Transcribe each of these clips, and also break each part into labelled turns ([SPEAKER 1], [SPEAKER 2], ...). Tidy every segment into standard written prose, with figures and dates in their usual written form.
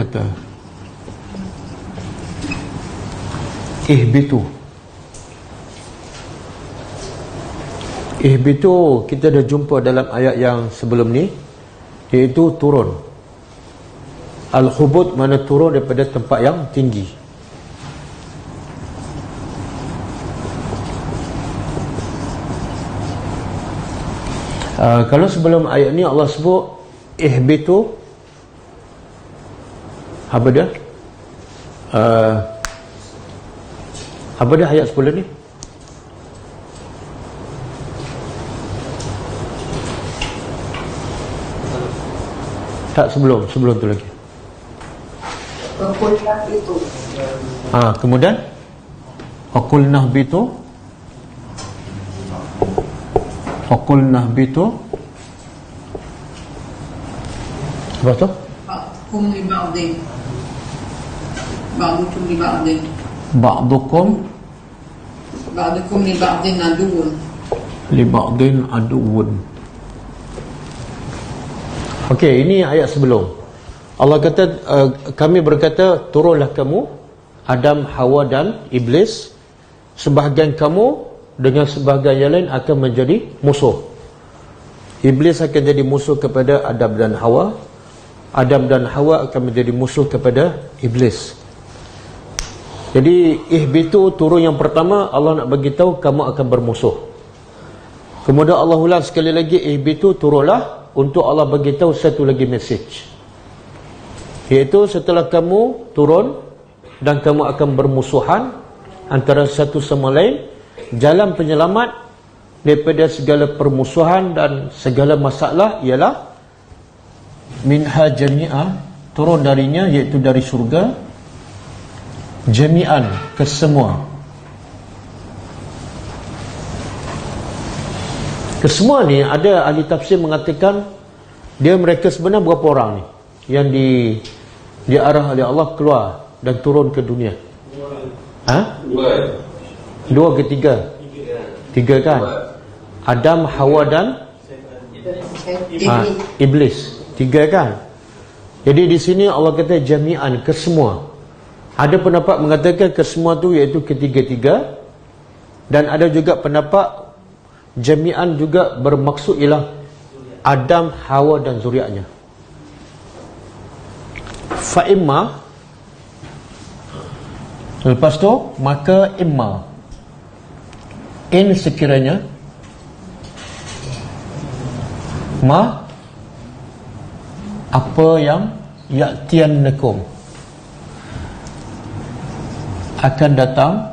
[SPEAKER 1] kata ihbitu. Ihbitu kita dah jumpa dalam ayat yang sebelum ni, iaitu turun. Al-hubut mana turun daripada tempat yang tinggi. Kalau sebelum ayat ni Allah sebut ihbitu, apa dia? Apa dia ayat sebelum ni? Tak, sebelum tu lagi. Kemudian Aqulnah bitu. Apa tu?
[SPEAKER 2] Ba'dukum li ba'din. Ba'dukum li ba'din. Ba'dukum li ba'din aduun.
[SPEAKER 1] Li ba'din aduun. Okey, ini ayat sebelum. Allah kata, kami berkata, turunlah kamu, Adam, Hawa dan Iblis. Sebahagian kamu dengan sebahagian yang lain akan menjadi musuh. Iblis akan jadi musuh kepada Adam dan Hawa. Adam dan Hawa akan menjadi musuh kepada Iblis. Jadi ihbitu, turun yang pertama, Allah nak bagi tahu kamu akan bermusuh. Kemudian Allah ulang sekali lagi, ihbitu, turunlah, untuk Allah bagi tahu satu lagi message, iaitu setelah kamu turun dan kamu akan bermusuhan antara satu sama lain, jalan penyelamat daripada segala permusuhan dan segala masalah ialah minha jami'ah, turun darinya, iaitu dari syurga, jami'an, kesemua. Kesemua ni ada ahli tafsir mengatakan mereka sebenarnya berapa orang ni yang diarah oleh Allah keluar dan turun ke dunia? Dua ke tiga? Tiga kan? Adam, Hawa dan Iblis. Tiga kan? Jadi di sini Allah kata jami'an, kesemua. Ada pendapat mengatakan kesemua tu iaitu ketiga-tiga, dan ada juga pendapat jami'an juga bermaksud ialah Adam, Hawa dan zuriatnya. Fa'imma, lepas tu maka imma, in sekiranya, ma apa yang ya'tiyannakum akan datang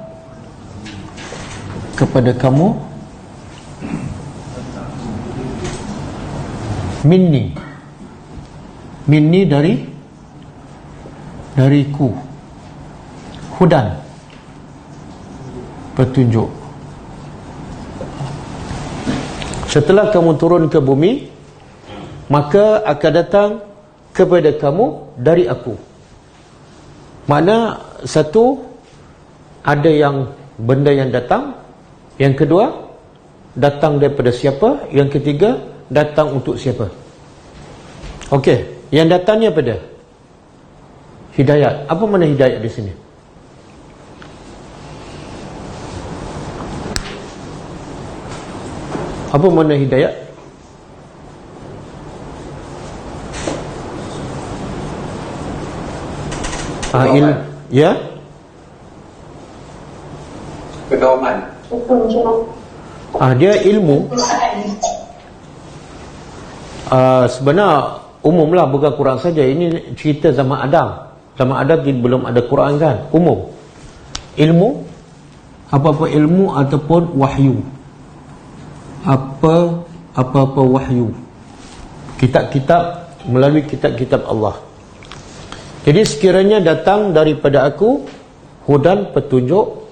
[SPEAKER 1] kepada kamu, minni dariku, hudan, petunjuk. Setelah kamu turun ke bumi, maka akan datang kepada kamu dari aku. Mana satu, ada yang benda yang datang. Yang kedua, datang daripada siapa. Yang ketiga, datang untuk siapa. Okey, yang datangnya apa dia? Hidayat. Apa makna hidayat di sini? Apa makna hidayat? Ya?
[SPEAKER 3] Pedoman.
[SPEAKER 1] Dia ilmu. Sebenarnya umumlah, bukan Quran saja. Ini cerita zaman Adam. Zaman Adam belum ada Quran kan? Umum. Ilmu, apa-apa ilmu ataupun wahyu. Apa-apa wahyu. Kitab-kitab, melalui kitab-kitab Allah. Jadi sekiranya datang daripada aku hudan, petunjuk,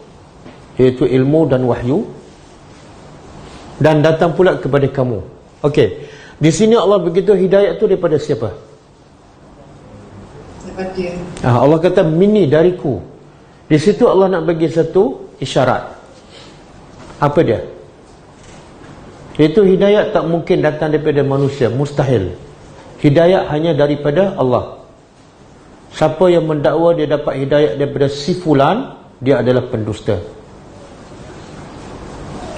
[SPEAKER 1] iaitu ilmu dan wahyu, dan datang pula kepada kamu. Okey. Di sini Allah begitu, hidayat tu daripada siapa? Allah kata minni, dariku. Di situ Allah nak bagi satu isyarat. Apa dia? Iaitu hidayat tak mungkin datang daripada manusia, mustahil. Hidayat hanya daripada Allah. siapa yang mendakwa dia dapat hidayat daripada si fulan, dia adalah pendusta.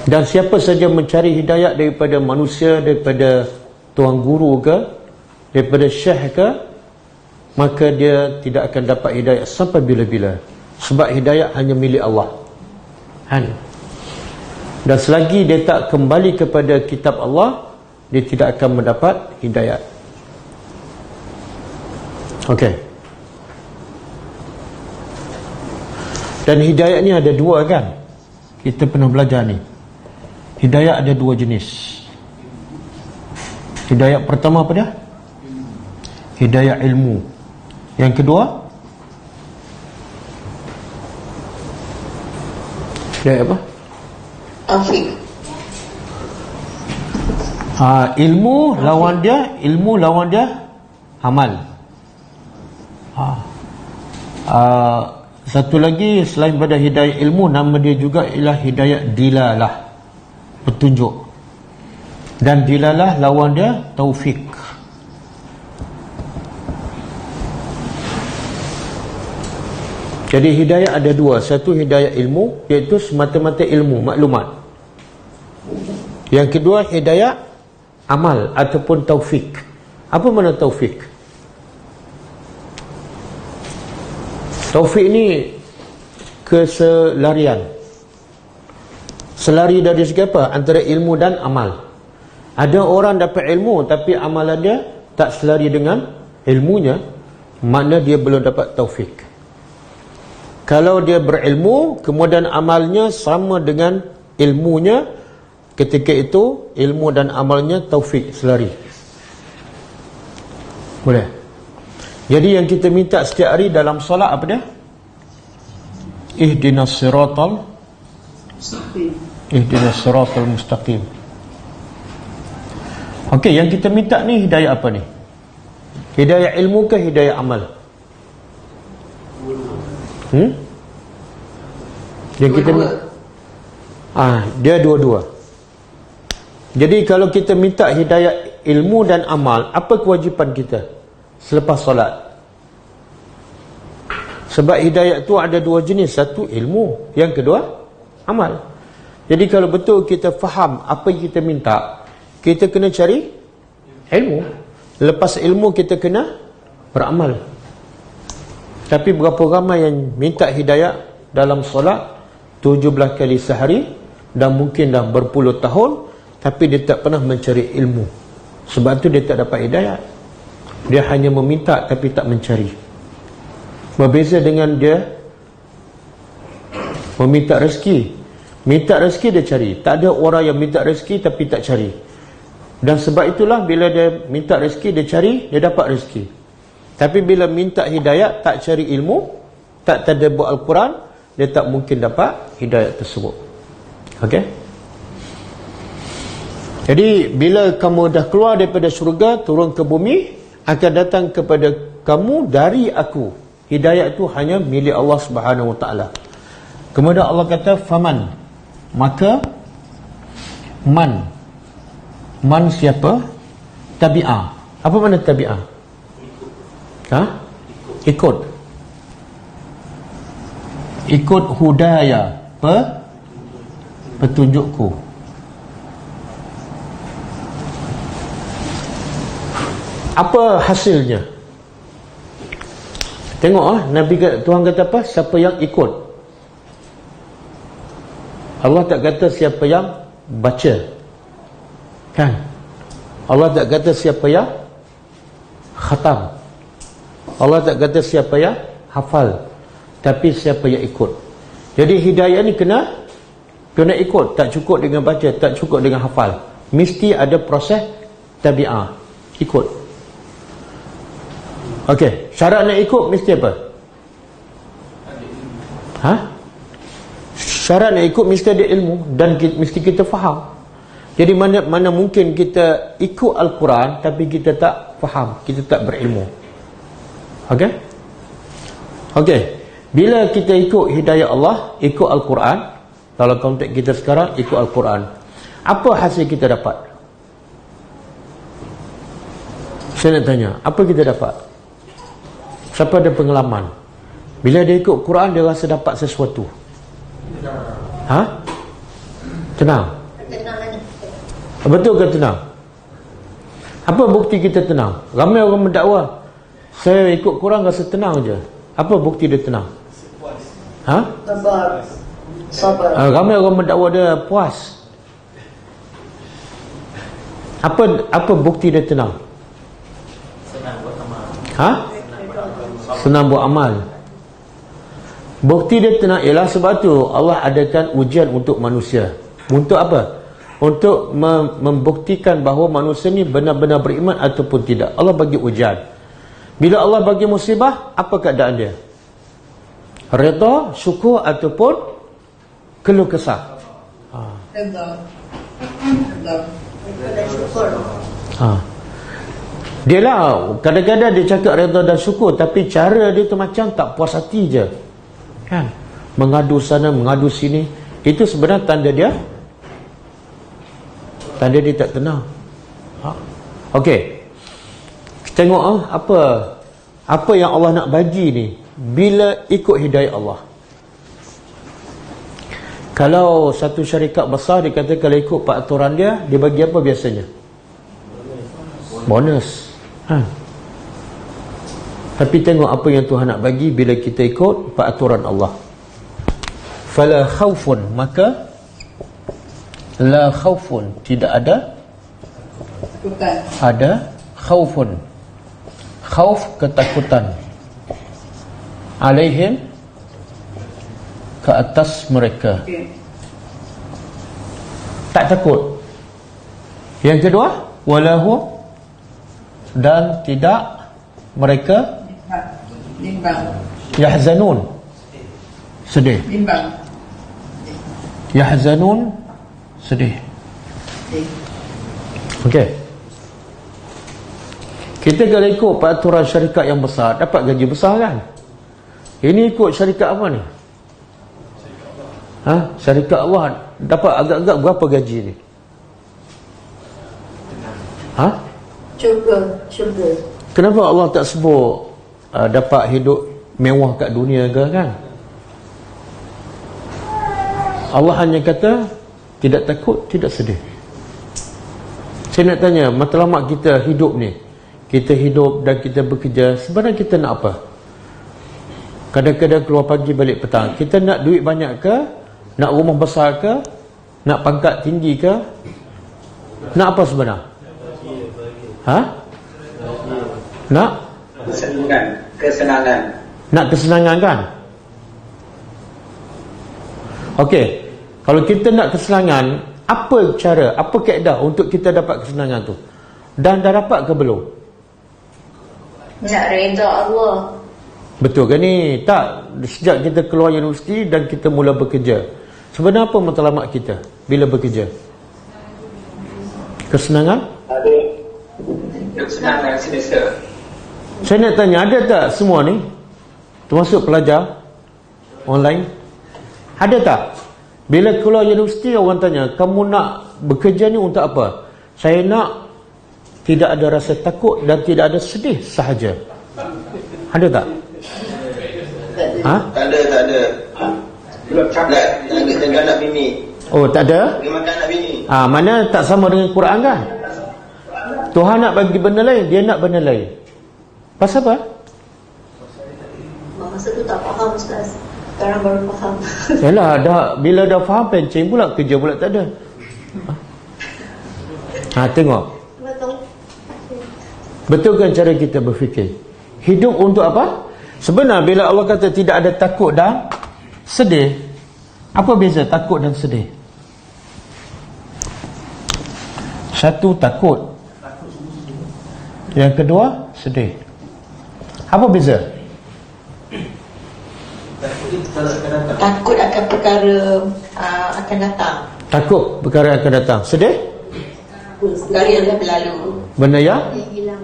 [SPEAKER 1] Dan siapa saja mencari hidayat daripada manusia, daripada tuan guru ke, daripada syekh ke, maka dia tidak akan dapat hidayat sampai bila-bila. Sebab hidayat hanya milik Allah. Dan selagi dia tak kembali kepada kitab Allah, dia tidak akan mendapat hidayat. Okey. Dan hidayat ni ada dua kan? Kita pernah belajar ni. Hidayat ada dua jenis. Hidayat pertama apa dia? Hidayat ilmu. Yang kedua? Hidayat apa?
[SPEAKER 2] Taufik.
[SPEAKER 1] Ilmu lawan dia amal. Satu lagi selain pada hidayah ilmu, nama dia juga ialah hidayah dilalah, petunjuk. Dan dilalah lawan dia taufik. Jadi hidayah ada dua. Satu hidayah ilmu, iaitu semata-mata ilmu, maklumat. Yang kedua hidayah amal ataupun taufik. Apa makna taufik? Taufik ni keselarian. Selari dari segi apa? Antara ilmu dan amal. Ada orang dapat ilmu tapi amalan dia tak selari dengan ilmunya, makna dia belum dapat taufik. Kalau dia berilmu kemudian amalnya sama dengan ilmunya, ketika itu ilmu dan amalnya taufik, selari. Boleh? Jadi yang kita minta setiap hari dalam solat apa dia? Ihdinas siratal mustaqim. Ihdinas siratal mustaqim. Okey, yang kita minta ni hidayah apa ni? Hidayah ilmu ke hidayah amal? Yang kita dia dua-dua. Jadi kalau kita minta hidayah ilmu dan amal, apa kewajipan kita selepas solat? Sebab hidayah tu ada dua jenis. Satu ilmu, yang kedua amal. Jadi kalau betul kita faham apa yang kita minta, kita kena cari ilmu. Lepas ilmu kita kena beramal. Tapi berapa ramai yang minta hidayah dalam solat 17 kali sehari, dan mungkin dah berpuluh tahun, tapi dia tak pernah mencari ilmu. Sebab tu dia tak dapat hidayah. Dia hanya meminta tapi tak mencari. Berbeza dengan dia meminta rezeki. Minta rezeki dia cari. Tak ada orang yang minta rezeki tapi tak cari. Dan sebab itulah bila dia minta rezeki dia cari, dia dapat rezeki. Tapi bila minta hidayah, tak cari ilmu, tak tadabbur Al-Quran, dia tak mungkin dapat hidayah tersebut. Okey? Jadi bila kamu dah keluar daripada syurga, turun ke bumi, akan datang kepada kamu dari aku. Hidayah itu hanya milik Allah Subhanahu Wa Taala. Kemudian Allah kata faman, maka man siapa? Tabi'ah. Apa makna tabi'ah? Ikut hudaya, petunjukku. Apa hasilnya? Tengok Nabi Tuhan kata apa? Siapa yang ikut. Allah tak kata siapa yang baca. Kan? Allah tak kata siapa yang khatam. Allah tak kata siapa yang hafal. Tapi siapa yang ikut. Jadi hidayah ni kena ikut. Tak cukup dengan baca, tak cukup dengan hafal. Mesti ada proses tabi'ah. Ikut. Okey, syarat nak ikut mesti apa? Syarat nak ikut mesti ada ilmu dan mesti kita faham. Jadi mana mungkin kita ikut Al-Quran tapi kita tak faham, kita tak berilmu. Okey? Okey, bila kita ikut hidayah Allah, ikut Al-Quran, dalam konteks kita sekarang ikut Al-Quran, apa hasil kita dapat? Saya nak tanya, apa kita dapat? Siapa ada pengalaman? Bila dia ikut Quran, dia rasa dapat sesuatu. Ha? Tenang. Betul ke tenang? Apa bukti kita tenang? Ramai orang mendakwah, saya ikut Quran rasa tenang je. Apa bukti dia tenang? Ha? Sabar. Ramai orang mendakwa dia puas. Apa bukti dia tenang? Senang buat amal. Ha? Senang buat amal. Bukti dia tenang ialah sebab tu Allah adakan ujian untuk manusia. Untuk apa? Untuk membuktikan bahawa manusia ni benar-benar beriman ataupun tidak. Allah bagi ujian. Bila Allah bagi musibah, apa keadaan dia? Redha, syukur ataupun keluh kesah?
[SPEAKER 2] Redha.
[SPEAKER 1] Dia lah kadang-kadang dia cakap redha dan syukur, tapi cara dia tu macam tak puas hati je, kan? Mengadu sana, mengadu sini. Itu sebenarnya tanda dia tak tenang. Okey, tengok apa yang Allah nak bagi ni bila ikut hidayah Allah. Kalau satu syarikat besar, dia kata kalau ikut peraturan dia bagi apa biasanya? Bonus. Tapi tengok apa yang Tuhan nak bagi bila kita ikut peraturan Allah. Fala khaufun, maka la khaufun, tidak ada
[SPEAKER 2] Ketakutan.
[SPEAKER 1] Ada khaufun, khauf ketakutan, alaihim, ke atas mereka. Tak takut. Yang kedua, walahu, dan tidak mereka
[SPEAKER 2] Bimbang.
[SPEAKER 1] yahzanun, sedih.
[SPEAKER 2] Bimbang.
[SPEAKER 1] Yahzanun, sedih. Okey. Kita kalau ikut peraturan syarikat yang besar, dapat gaji besar kan? Ini ikut syarikat apa ni? Syarikat Allah dapat agak-agak berapa gaji ni?
[SPEAKER 4] Syurga.
[SPEAKER 1] Kenapa Allah tak sebut dapat hidup mewah kat dunia ke, kan? Allah hanya kata tidak takut, tidak sedih. Saya nak tanya, matlamat kita hidup ni, kita hidup dan kita bekerja, sebenarnya kita nak apa? Kadang-kadang keluar pagi balik petang, kita nak duit banyak ke? Nak rumah besar ke? Nak pangkat tinggi ke? Nak apa sebenarnya? Nak?
[SPEAKER 3] Kesenangan.
[SPEAKER 1] Nak kesenangan, kan? Okey, kalau kita nak kesenangan, apa cara, apa kaedah untuk kita dapat kesenangan tu? Dan dah dapat ke belum?
[SPEAKER 4] Nak redha Allah.
[SPEAKER 1] Betul ke ni? Tak, sejak kita keluar universiti dan kita mula bekerja, sebenarnya apa matlamat kita bila bekerja? Kesenangan?
[SPEAKER 3] Ada kesenangan semester.
[SPEAKER 1] Saya nak tanya, ada tak semua ni, termasuk pelajar online, ada tak? Bila keluar universiti, orang tanya, kamu nak bekerja ni untuk apa? Saya nak tidak ada rasa takut dan tidak ada sedih sahaja. Ada tak?
[SPEAKER 3] Tak ada. Belum cakap. Tak ada bini.
[SPEAKER 1] Oh, tak ada?
[SPEAKER 3] Dia makan anak bini.
[SPEAKER 1] Mana tak sama dengan Quran, kan? Tuhan nak bagi benda lain, dia nak benda lain. Pasal apa?
[SPEAKER 4] Masa tu tak faham, Ustaz. Sekarang baru faham.
[SPEAKER 1] Yalah, bila dah faham, pencen pula, kerja pula tak ada. Tengok. Betul kan cara kita berfikir? Hidup untuk apa? Sebenarnya bila Allah kata tidak ada takut dan sedih, apa beza takut dan sedih? Satu takut, yang kedua sedih. Apa beza?
[SPEAKER 4] Takut akan perkara akan datang.
[SPEAKER 1] Takut perkara akan datang. Sedih?
[SPEAKER 4] Perkara yang dah berlalu.
[SPEAKER 1] Benda yang
[SPEAKER 4] hilang.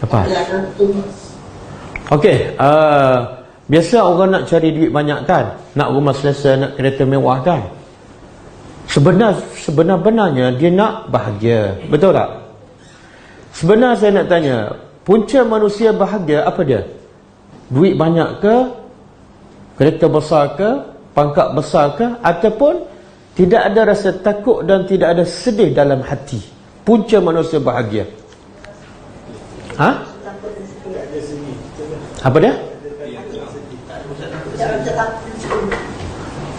[SPEAKER 1] apa?
[SPEAKER 4] Berlalu.
[SPEAKER 1] Okey, biasa orang nak cari duit banyak, kan? Nak rumah selesa, nak kereta mewah, kan? Sebenarnya dia nak bahagia. Betul tak? Sebenarnya saya nak tanya, punca manusia bahagia apa dia? duit banyak ke, kereta besar ke, pangkat besar ke, ataupun tidak ada rasa takut dan tidak ada sedih dalam hati. Punca manusia bahagia. Apa dia?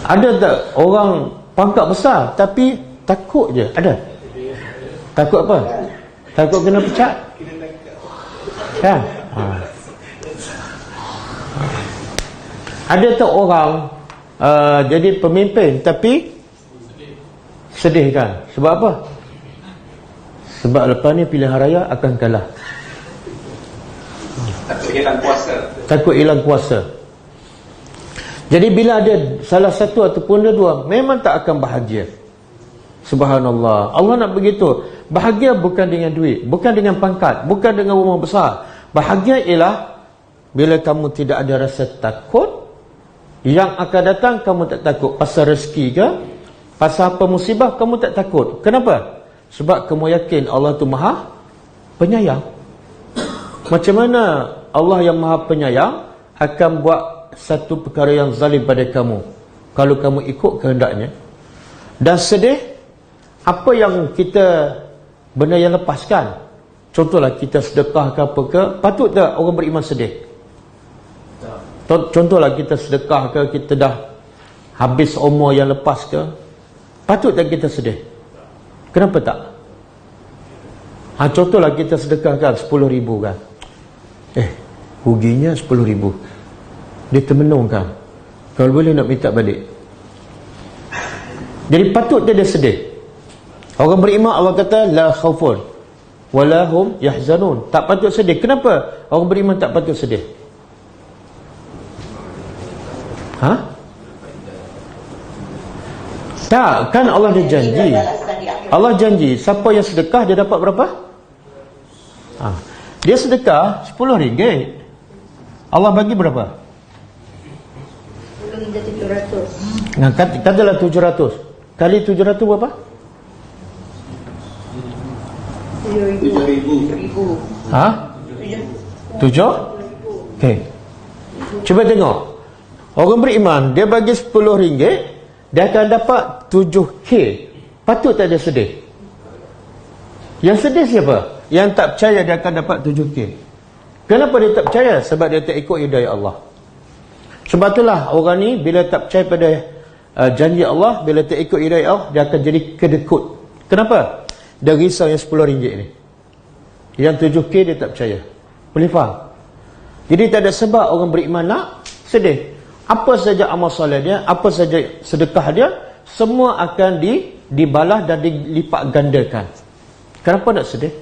[SPEAKER 1] Ada tak orang pangkat besar tapi takut je? Ada? Takut apa? Takut kena pecat? Kan? Ada tak orang jadi pemimpin tapi sedih kan? Sebab apa? Sebab lepas ni pilihan raya akan kalah.
[SPEAKER 3] Takut hilang kuasa.
[SPEAKER 1] Takut hilang kuasa. Jadi bila ada salah satu ataupun dua, memang tak akan bahagia. Subhanallah. Allah nak begitu. Bahagia bukan dengan duit, bukan dengan pangkat, bukan dengan rumah besar. Bahagia ialah bila kamu tidak ada rasa takut. Yang akan datang kamu tak takut. Pasal rezeki ke, pasal apa musibah kamu tak takut. Kenapa? Sebab kamu yakin Allah tu Maha Penyayang. Macam mana Allah yang Maha Penyayang akan buat satu perkara yang zalim pada kamu kalau kamu ikut kehendaknya? Dan sedih, apa yang kita benda yang lepaskan, contohlah kita sedekah ke apa ke, patut tak orang beriman sedih? Contohlah kita sedekah ke, kita dah habis umur yang lepas ke, patut tak kita sedih? Kenapa tak? Contohlah kita sedekahkan 10,000 kan, ruginya 10,000, dia termenungkan, kalau boleh nak minta balik. Jadi patut dia sedih. Orang beriman Allah kata la khaufun wala hum yahzanun, tak patut sedih. Kenapa orang beriman tak patut sedih? Tak, kan Allah dah janji. Allah janji siapa yang sedekah dia dapat berapa? Dia sedekah RM10. Allah bagi berapa? 700. Katalah 700 kali 700 berapa? 7,000. 7? Okey. Cuba tengok. Orang beriman dia bagi RM10, dia akan dapat 7K. Patut tak dia sedih? Yang sedih siapa? Yang tak percaya dia akan dapat 7K. Kenapa dia tak percaya? Sebab dia tak ikut hidayah Allah. Sebab itulah orang ni bila tak percaya pada janji Allah, bila tak ikut hidayah Allah, dia akan jadi kedekut. Kenapa? Dia risau yang RM10 ni. Yang 7K dia tak percaya. Boleh faham? Jadi tak ada sebab orang beriman nak sedih. Apa saja amal soleh dia, apa saja sedekah dia, semua akan dibalas dan dilipat gandakan. Kenapa nak sedih?